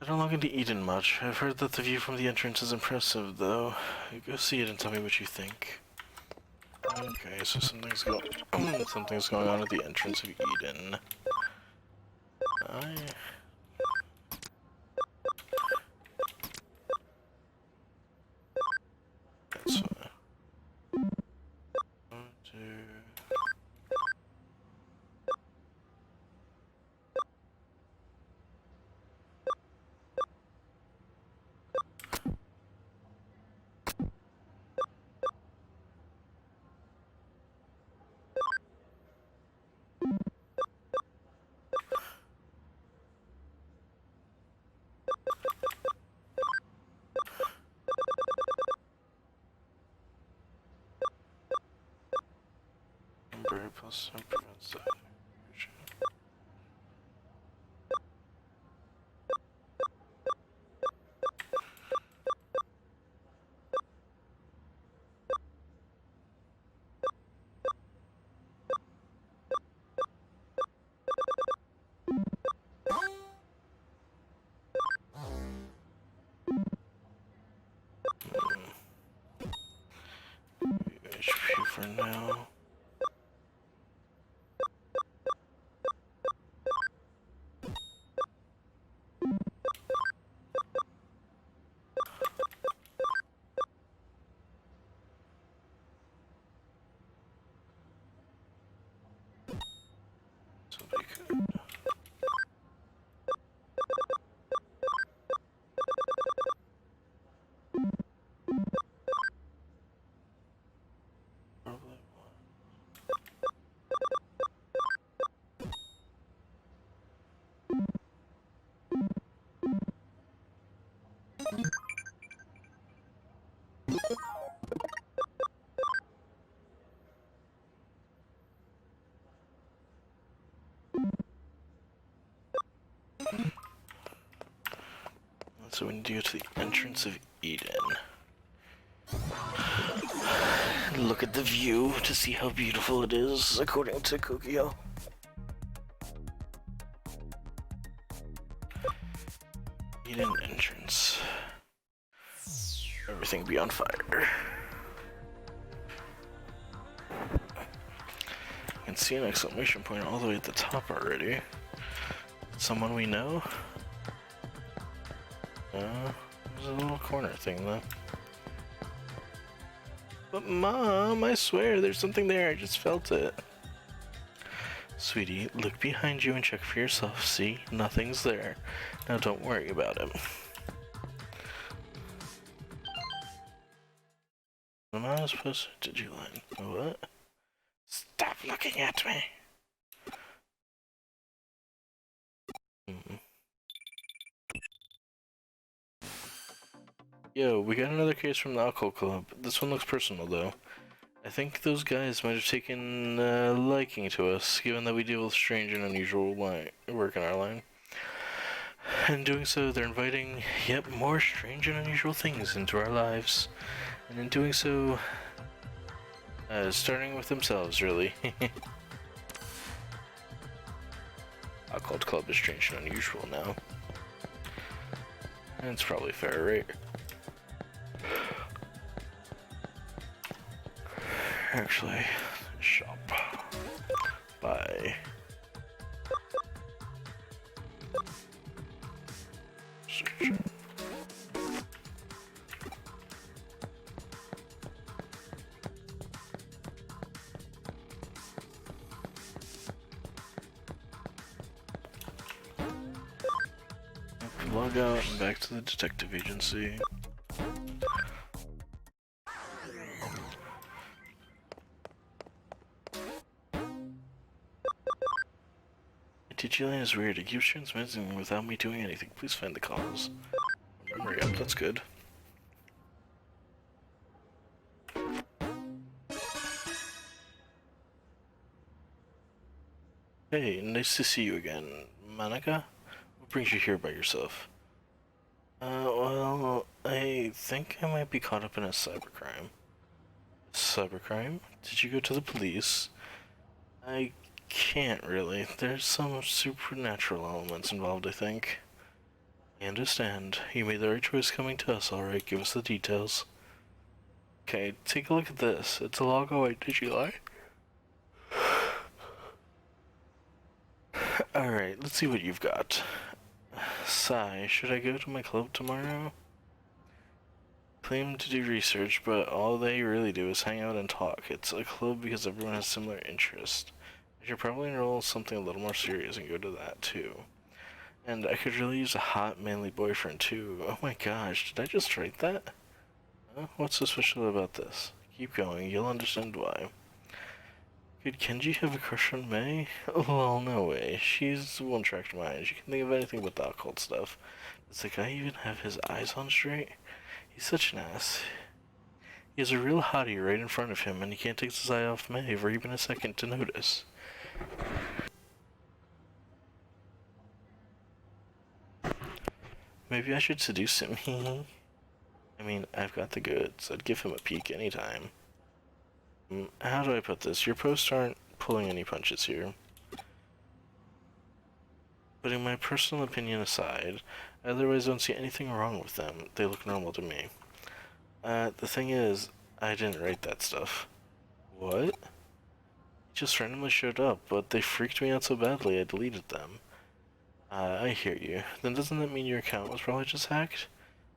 I don't log into Eden much. I've heard that the view from the entrance is impressive, though. Go see it and tell me what you think. Okay, so something's going on at the entrance of Eden. That's one, two. Temporary plus prevents that. HP for now. So we could. Probably so we need to go to the entrance of Eden. Look at the view to see how beautiful it is, according to Kukio. Eden entrance. Everything be on fire. I can see an exclamation point all the way at the top already. Someone we know? There's a little corner thing though. But Mom, I swear there's something there, I just felt it. Sweetie, look behind you and check for yourself. See? Nothing's there. Now don't worry about him. Am I supposed to Digimon? What? Stop looking at me! Yo, we got another case from the alcohol club. This one looks personal though. I think those guys might have taken a liking to us, given that we deal with strange and unusual work in our line. In doing so, they're inviting yet more strange and unusual things into our lives. And in doing so, starting with themselves, really. Alcohol club is strange and unusual now. And it's probably fair, right? Actually, shop. Buy. Search. Log out and back to the detective agency. Digimon is weird. It keeps transmitting without me doing anything. Please find the cause. Memory up, that's good. Hey, nice to see you again. Manaka? What brings you here by yourself? Well, I think I might be caught up in a cybercrime. Cybercrime? Did you go to the police? I can't really. There's some supernatural elements involved, I think. I understand. You made the right choice coming to us, alright. Give us the details. Okay, take a look at this. It's a logo I Digimon. Alright, let's see what you've got. Sigh, should I go to my club tomorrow? Claim to do research, but all they really do is hang out and talk. It's a club because everyone has similar interests. I should probably enroll in something a little more serious and go to that too. And I could really use a hot, manly boyfriend too. Oh my gosh, did I just write that? Huh? What's so special about this? Keep going, you'll understand why. Could Kenji have a crush on May? Well, no way. She's one-track mind. She can think of anything but the occult stuff. Does the guy even have his eyes on straight? He's such an ass. He has a real hottie right in front of him, and he can't take his eye off May for even a second to notice. Maybe I should seduce him. I mean, I've got the goods. I'd give him a peek anytime. How do I put this? Your posts aren't pulling any punches here. Putting my personal opinion aside, I otherwise don't see anything wrong with them. They look normal to me. The thing is, I didn't write that stuff. What? Just randomly showed up, but they freaked me out so badly I deleted them. I hear you. Then doesn't that mean your account was probably just hacked?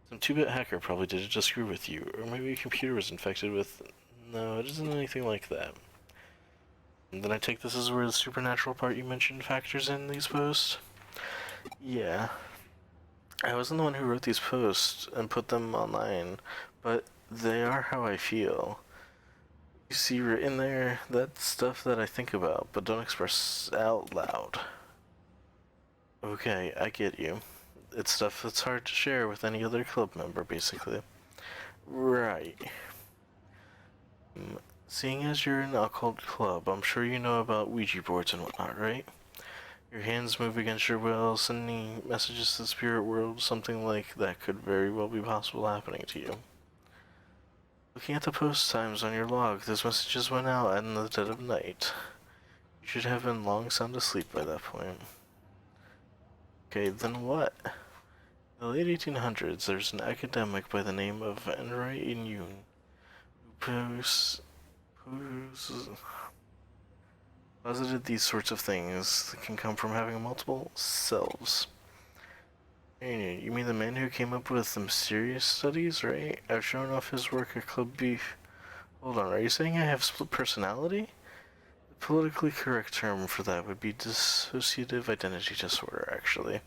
Some 2-bit hacker probably did it to screw with you, or maybe your computer was infected with... No, it isn't anything like that. And then I take this as where the supernatural part you mentioned factors in these posts? Yeah. I wasn't the one who wrote these posts and put them online, but they are how I feel. You see written there, that's stuff that I think about, but don't express out loud. Okay, I get you. It's stuff that's hard to share with any other club member, basically. Right. Seeing as you're in an occult club, I'm sure you know about Ouija boards and whatnot, right? Your hands move against your will, sending messages to the spirit world, something like that could very well be possible happening to you. Looking at the post times on your log, those messages went out in the dead of night. You should have been long sound asleep by that point. Okay, then what? In the late 1800s, there's an academic by the name of E19 who posited these sorts of things that can come from having multiple selves. You mean the man who came up with the mysterious studies, right? I've shown off his work at Club Beef. Hold on, are you saying I have split personality? The politically correct term for that would be dissociative identity disorder, actually.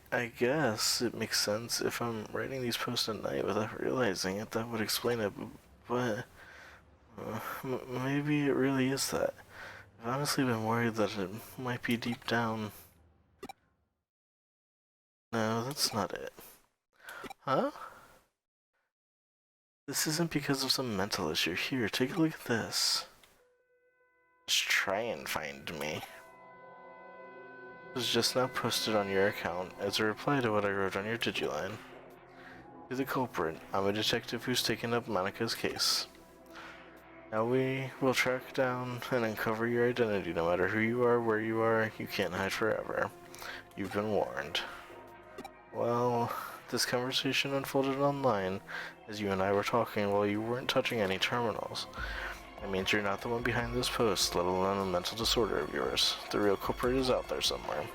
I guess it makes sense if I'm writing these posts at night without realizing it. That would explain it, but maybe it really is that. I've honestly been worried that it might be deep down. No, that's not it. Huh? This isn't because of some mental issue. Here, take a look at this. Just try and find me. It was just now posted on your account as a reply to what I wrote on your Digiline. To the culprit, I'm a detective who's taken up Monica's case. Now we will track down and uncover your identity. No matter who you are, where you are, you can't hide forever. You've been warned. Well, this conversation unfolded online as you and I were talking while you weren't touching any terminals. That means you're not the one behind this post, let alone a mental disorder of yours. The real culprit is out there somewhere.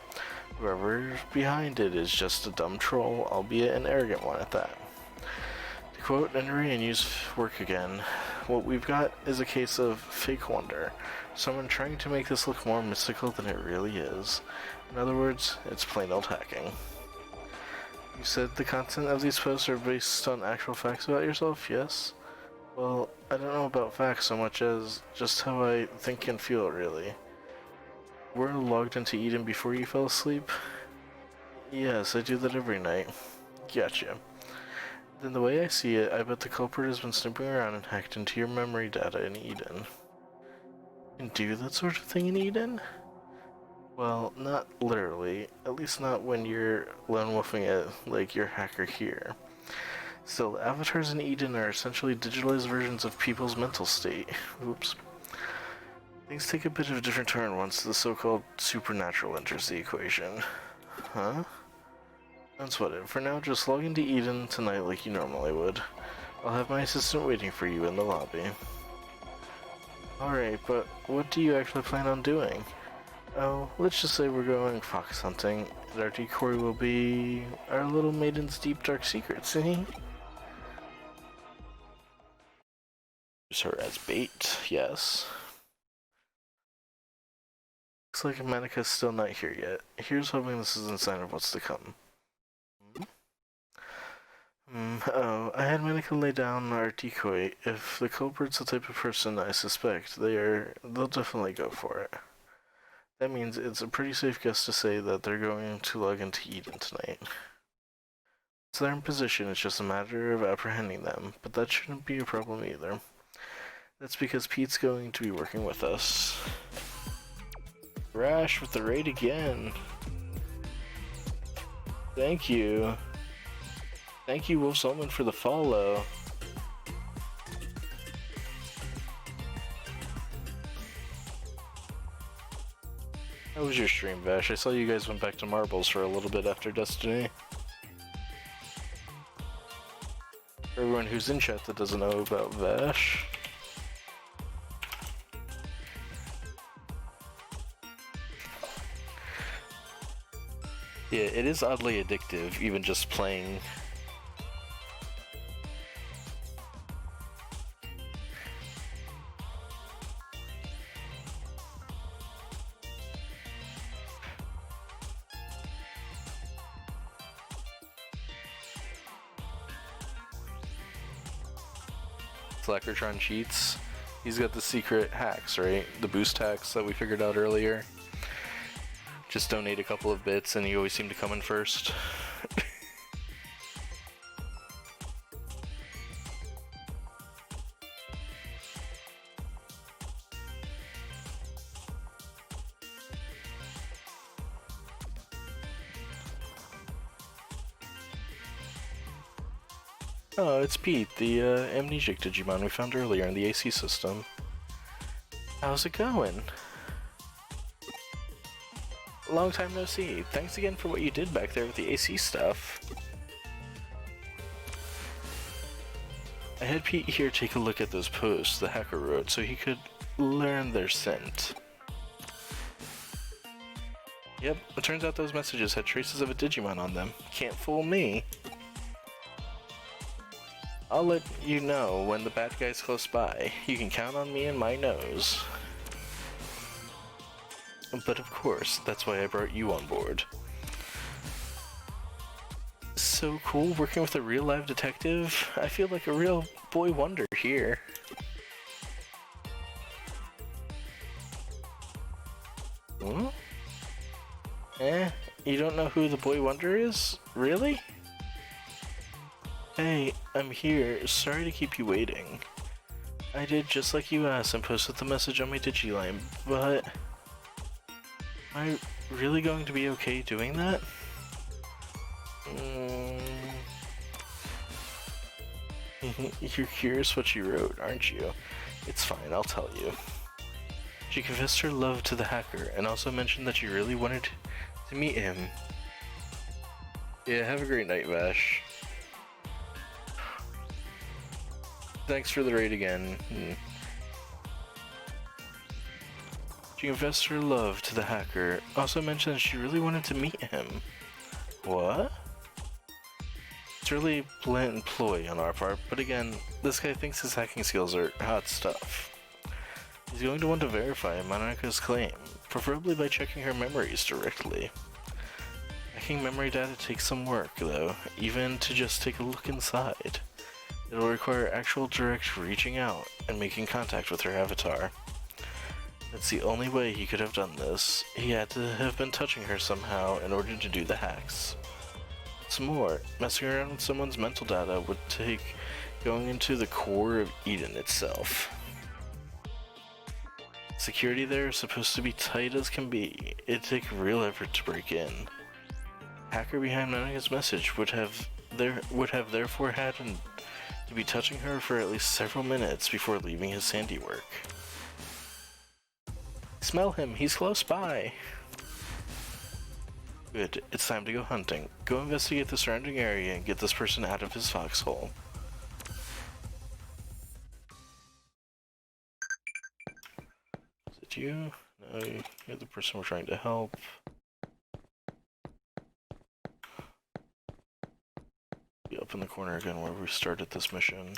Whoever's behind it is just a dumb troll, albeit an arrogant one at that. To quote Henry and use work again, what we've got is a case of fake wonder. Someone trying to make this look more mystical than it really is. In other words, it's plain old hacking. You said the content of these posts are based on actual facts about yourself, yes? Well, I don't know about facts so much as just how I think and feel, really. Were you logged into Eden before you fell asleep? Yes, I do that every night. Gotcha. Then the way I see it, I bet the culprit has been snooping around and hacked into your memory data in Eden. You can do that sort of thing in Eden? Well, not literally. At least not when you're lone wolfing it like your hacker here. Still, avatars in Eden are essentially digitalized versions of people's mental state. Oops. Things take a bit of a different turn once the so-called supernatural enters the equation. Huh? That's what it. For now, just log into Eden tonight like you normally would. I'll have my assistant waiting for you in the lobby. Alright, but what do you actually plan on doing? Oh, let's just say we're going fox hunting, and our decoy will be our little maiden's deep dark secrets, eh? Use her as bait, yes. Looks like Manika's still not here yet. Here's hoping this is a sign of what's to come. Oh, I had Manika lay down our decoy. If the culprit's the type of person I suspect, they'll definitely go for it. That means it's a pretty safe guess to say that they're going to log into Eden tonight. So they're in position, it's just a matter of apprehending them, but that shouldn't be a problem either. That's because Pete's going to be working with us. Rash with the raid again. Thank you. Thank you, Wolf Solomon, for the follow. How was your stream, Vash? I saw you guys went back to marbles for a little bit after Destiny. For everyone who's in chat that doesn't know about Vash. Yeah, it is oddly addictive, even just playing. Flackertron cheats. He's got the secret hacks, right? The boost hacks that we figured out earlier. Just donate a couple of bits and you always seem to come in first. Oh, it's Pete, the amnesic Digimon we found earlier in the AC system. How's it going? Long time no see. Thanks again for what you did back there with the AC stuff. I had Pete here take a look at those posts the hacker wrote so he could learn their scent. Yep, it turns out those messages had traces of a Digimon on them. Can't fool me. I'll let you know when the bad guy's close by. You can count on me and my nose. But of course, that's why I brought you on board. So cool working with a real live detective. I feel like a real boy wonder here. Hmm? You don't know who the boy wonder is? Really? Hey, I'm here. Sorry to keep you waiting. I did just like you asked and posted the message on my Digiline, but... Am I really going to be okay doing that? You're curious what she wrote, aren't you? It's fine, I'll tell you. She confessed her love to the hacker and also mentioned that she really wanted to meet him. Yeah, have a great night, Vash. Thanks for the raid again. She confessed her love to the hacker, also mentioned that she really wanted to meet him. What? It's really a blatant ploy on our part, but again, this guy thinks his hacking skills are hot stuff. He's going to want to verify Monika's claim, preferably by checking her memories directly. Hacking memory data takes some work, though, even to just take a look inside. It'll require actual direct reaching out and making contact with her avatar. That's the only way he could have done this. He had to have been touching her somehow in order to do the hacks. What's more, messing around with someone's mental data would take going into the core of Eden itself. Security there is supposed to be tight as can be. It'd take real effort to break in. Hacker behind Monika's message would have therefore had to be touching her for at least several minutes before leaving his handiwork. Smell him, he's close by. Good, it's time to go hunting. Go investigate the surrounding area and get this person out of his foxhole. Is it you? No, you're the person we're trying to help. Be up in the corner again where we started this mission.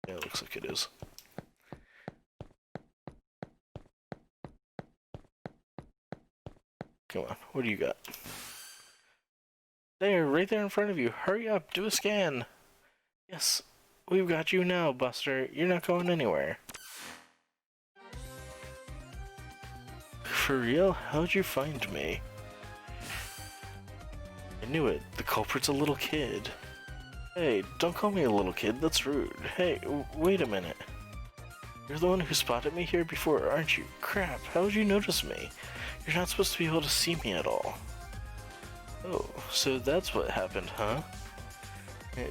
Yeah, it looks like it is. Come on, what do you got? There, right there in front of you. Hurry up, do a scan. Yes, we've got you now, Buster. You're not going anywhere. For real? How'd you find me? I knew it. The culprit's a little kid. Hey, don't call me a little kid. That's rude. Hey, wait a minute. You're the one who spotted me here before, aren't you? Crap, how would you notice me? You're not supposed to be able to see me at all. Oh, so that's what happened, huh?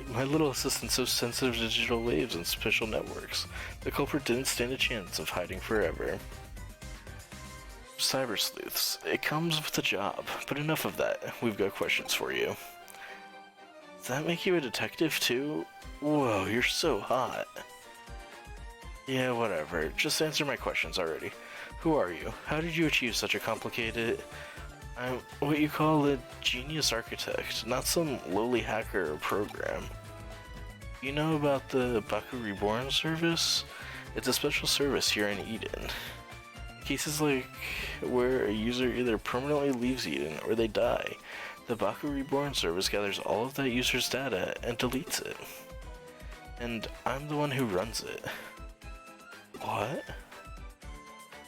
My little assistant's so sensitive to digital waves and special networks. The culprit didn't stand a chance of hiding forever. Cybersleuths. It comes with the job, but enough of that. We've got questions for you. Does that make you a detective too? Whoa, you're so hot. Yeah, whatever. Just answer my questions already. Who are you? How did you achieve such a complicated... I'm what you call a genius architect, not some lowly hacker or program. You know about the Baku Reborn service? It's a special service here in Eden. Cases like where a user either permanently leaves Eden or they die, the Baku Reborn service gathers all of that user's data and deletes it. And I'm the one who runs it. What?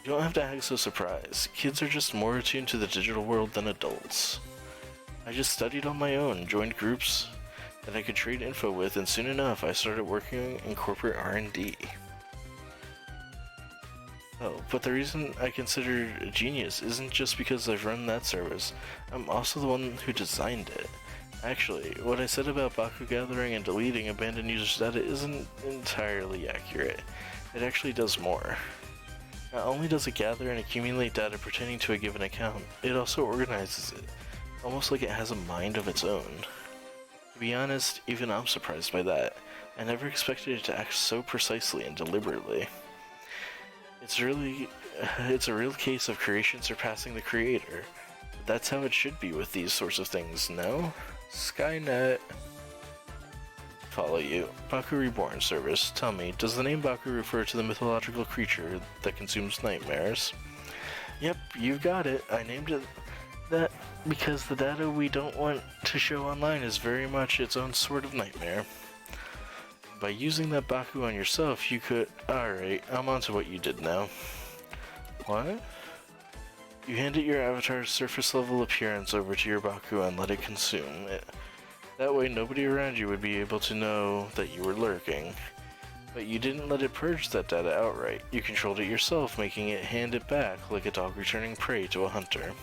You don't have to act so surprised. Kids are just more attuned to the digital world than adults. I just studied on my own, joined groups that I could trade info with, and soon enough I started working in corporate R&D. Oh, but the reason I consider a genius isn't just because I've run that service. I'm also the one who designed it. Actually, what I said about Baku gathering and deleting abandoned users' data isn't entirely accurate. It actually does more. Not only does it gather and accumulate data pertaining to a given account, it also organizes it, almost like it has a mind of its own. To be honest, even I'm surprised by that. I never expected it to act so precisely and deliberately. It's a real case of creation surpassing the creator. But that's how it should be with these sorts of things, no? Skynet. Follow you. Baku Reborn service. Tell me, does the name Baku refer to the mythological creature that consumes nightmares? Yep, you've got it. I named it that because the data we don't want to show online is very much its own sort of nightmare. By using that Baku on yourself, you could... Alright, I'm on to what you did now. What? You handed your avatar's surface level appearance over to your Baku and let it consume it. That way nobody around you would be able to know that you were lurking. But you didn't let it purge that data outright. You controlled it yourself, making it hand it back like a dog returning prey to a hunter.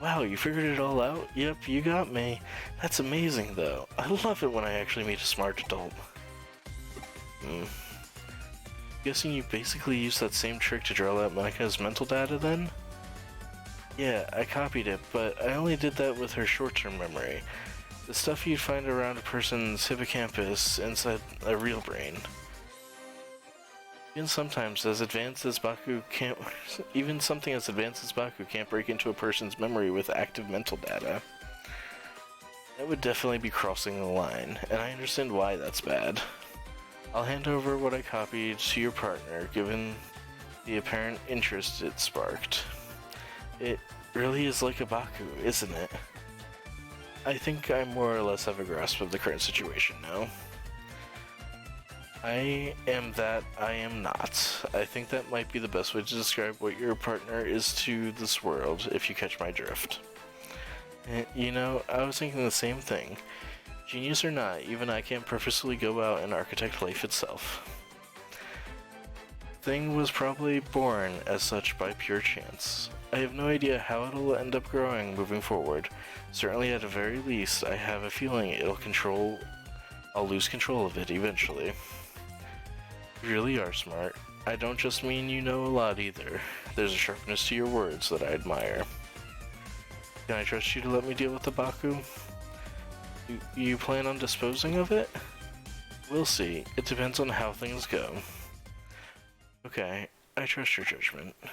Wow, you figured it all out? Yep, you got me. That's amazing though. I love it when I actually meet a smart adult. Guessing you basically used that same trick to draw out Monika's mental data then? Yeah, I copied it, but I only did that with her short-term memory. The stuff you'd find around a person's hippocampus inside a real brain. Even something as advanced as Baku can't break into a person's memory with active mental data. That would definitely be crossing the line, and I understand why that's bad. I'll hand over what I copied to your partner, given the apparent interest it sparked. It really is like a Baku, isn't it? I think I more or less have a grasp of the current situation now. I am that I am not. I think that might be the best way to describe what your partner is to this world, if you catch my drift. You know, I was thinking the same thing. Genius or not, even I can't purposely go out and architect life itself. Thing was probably born as such by pure chance. I have no idea how it'll end up growing moving forward. Certainly at the very least, I have a feeling I'll lose control of it eventually. You really are smart. I don't just mean you know a lot either. There's a sharpness to your words that I admire. Can I trust you to let me deal with the Baku? You plan on disposing of it? We'll see. It depends on how things go. Okay, I trust your judgment. You'll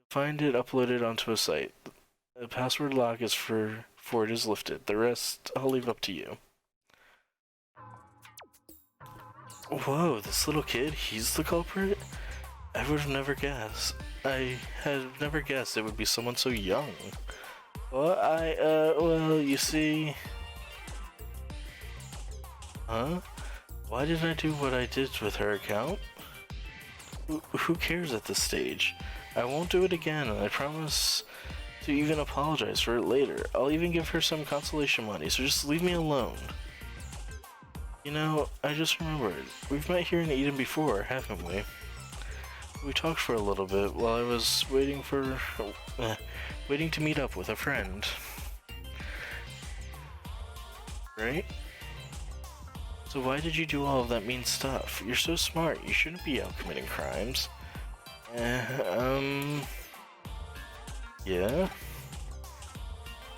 find it uploaded onto a site. The password lock is for it is lifted. The rest, I'll leave up to you. Whoa, this little kid, he's the culprit? I would have never guessed. I had never guessed it would be someone so young. Well, well, you see... Huh? Why did I do what I did with her account? Who cares at this stage? I won't do it again, and I promise to even apologize for it later. I'll even give her some consolation money, so just leave me alone. You know, I just remembered. We've met here in Eden before, haven't we? We talked for a little bit while I was waiting to meet up with a friend. Right? So why did you do all of that mean stuff? You're so smart, you shouldn't be out committing crimes. Yeah?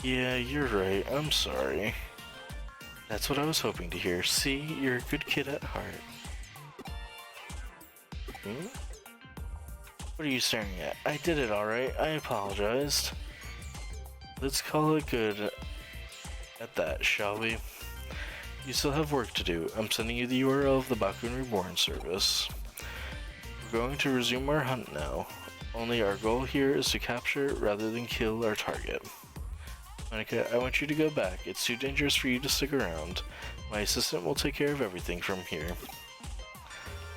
Yeah, you're right, I'm sorry. That's what I was hoping to hear. See, you're a good kid at heart. Hmm? What are you staring at? I did it alright, I apologized. Let's call it good at that, shall we? You still have work to do. I'm sending you the URL of the Bakun Reborn service. We're going to resume our hunt now. Only our goal here is to capture rather than kill our target. Monica, I want you to go back. It's too dangerous for you to stick around. My assistant will take care of everything from here.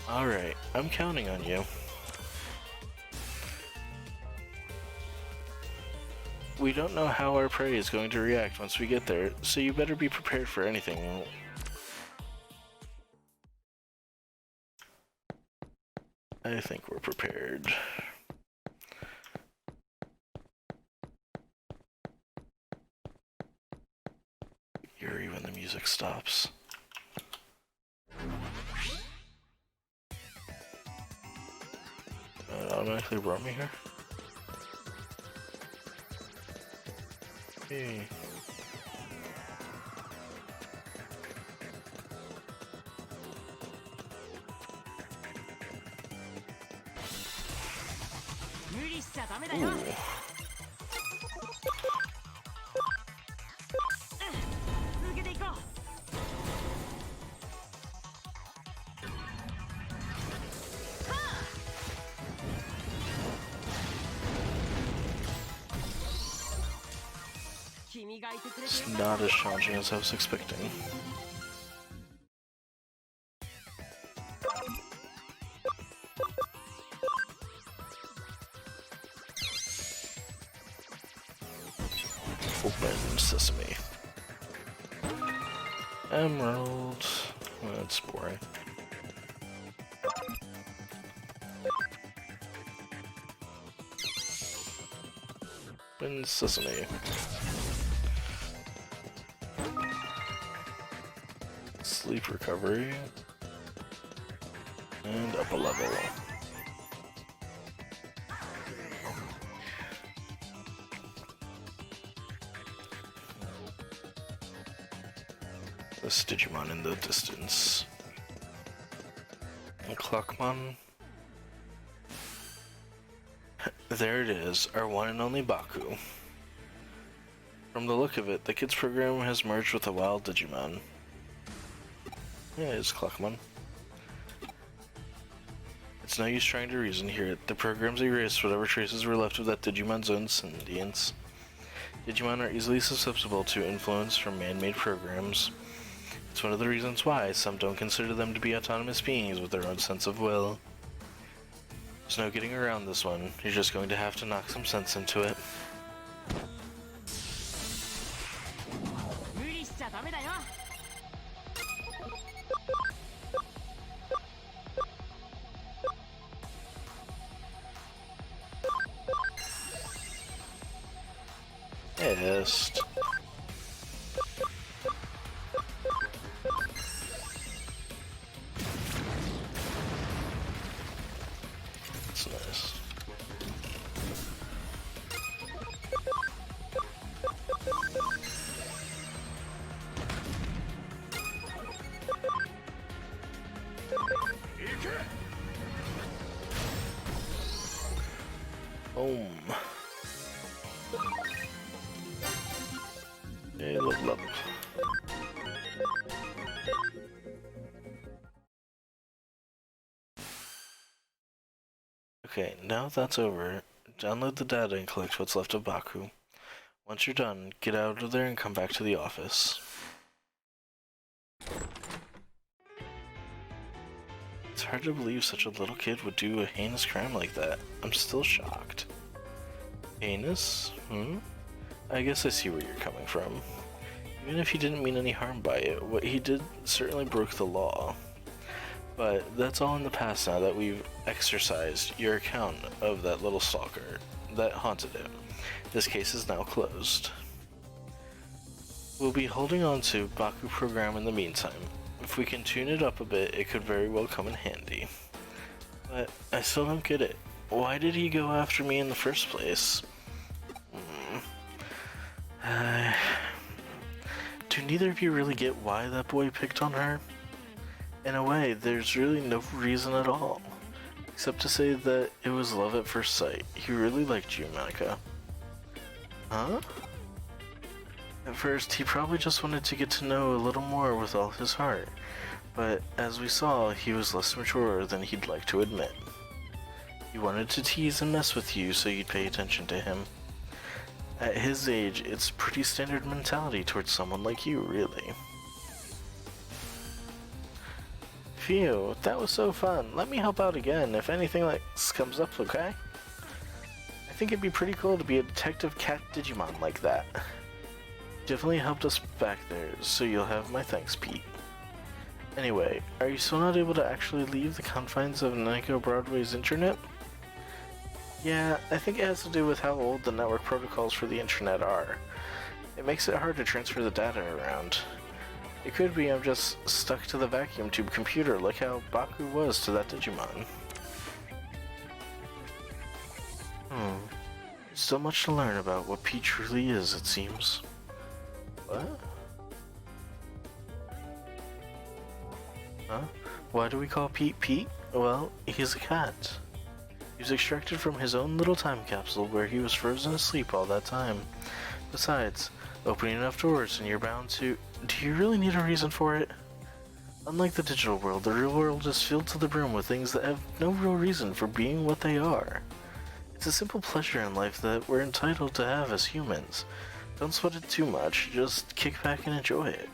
Alright, I'm counting on you. We don't know how our prey is going to react once we get there, so you better be prepared for anything. I think we're prepared. Yuri when the music stops. It automatically brought me here? Hey. Ooh. It's not as challenging as I was expecting. Open sesame. Emerald. That's boring. Open sesame. Sleep recovery. And up a level. This Digimon in the distance. And Clockmon. There it is, our one and only Baku. From the look of it, the kids program has merged with the wild Digimon. Yeah, it's Clockmon. It's no use trying to reason here. The program's erased whatever traces were left of that Digimon's own sentience. Digimon are easily susceptible to influence from man-made programs. It's one of the reasons why some don't consider them to be autonomous beings with their own sense of will. There's no getting around this one. You're just going to have to knock some sense into it. Yes. up. Okay, now that's over, download the data and collect what's left of Baku. Once you're done, get out of there and come back to the office. It's hard to believe such a little kid would do a heinous crime like that. I'm still shocked. Heinous? I guess I see where you're coming from. Even if he didn't mean any harm by it, what he did certainly broke the law. But that's all in the past now that we've exercised your account of that little stalker that haunted it. This case is now closed. We'll be holding on to Baku program in the meantime. If we can tune it up a bit, it could very well come in handy. But I still don't get it. Why did he go after me in the first place? Do neither of you really get why that boy picked on her? In a way, there's really no reason at all. Except to say that it was love at first sight. He really liked you, Monica. Huh? At first, he probably just wanted to get to know a little more with all his heart. But as we saw, he was less mature than he'd like to admit. He wanted to tease and mess with you so you'd pay attention to him. At his age, it's pretty standard mentality towards someone like you, really. Phew, that was so fun. Let me help out again if anything like this comes up, okay? I think it'd be pretty cool to be a detective cat Digimon like that. Definitely helped us back there, so you'll have my thanks, Pete. Anyway, are you still not able to actually leave the confines of Nico Broadway's internet? Yeah, I think it has to do with how old the network protocols for the internet are. It makes it hard to transfer the data around. It could be I'm just stuck to the vacuum tube computer like how Baku was to that Digimon. So much to learn about what Pete truly is, it seems. What? Huh? Why do we call Pete Pete? Well, he's a cat. He was extracted from his own little time capsule where he was frozen asleep all that time. Besides, opening enough doors and you're bound to... Do you really need a reason for it? Unlike the digital world, the real world is filled to the brim with things that have no real reason for being what they are. It's a simple pleasure in life that we're entitled to have as humans. Don't sweat it too much, just kick back and enjoy it.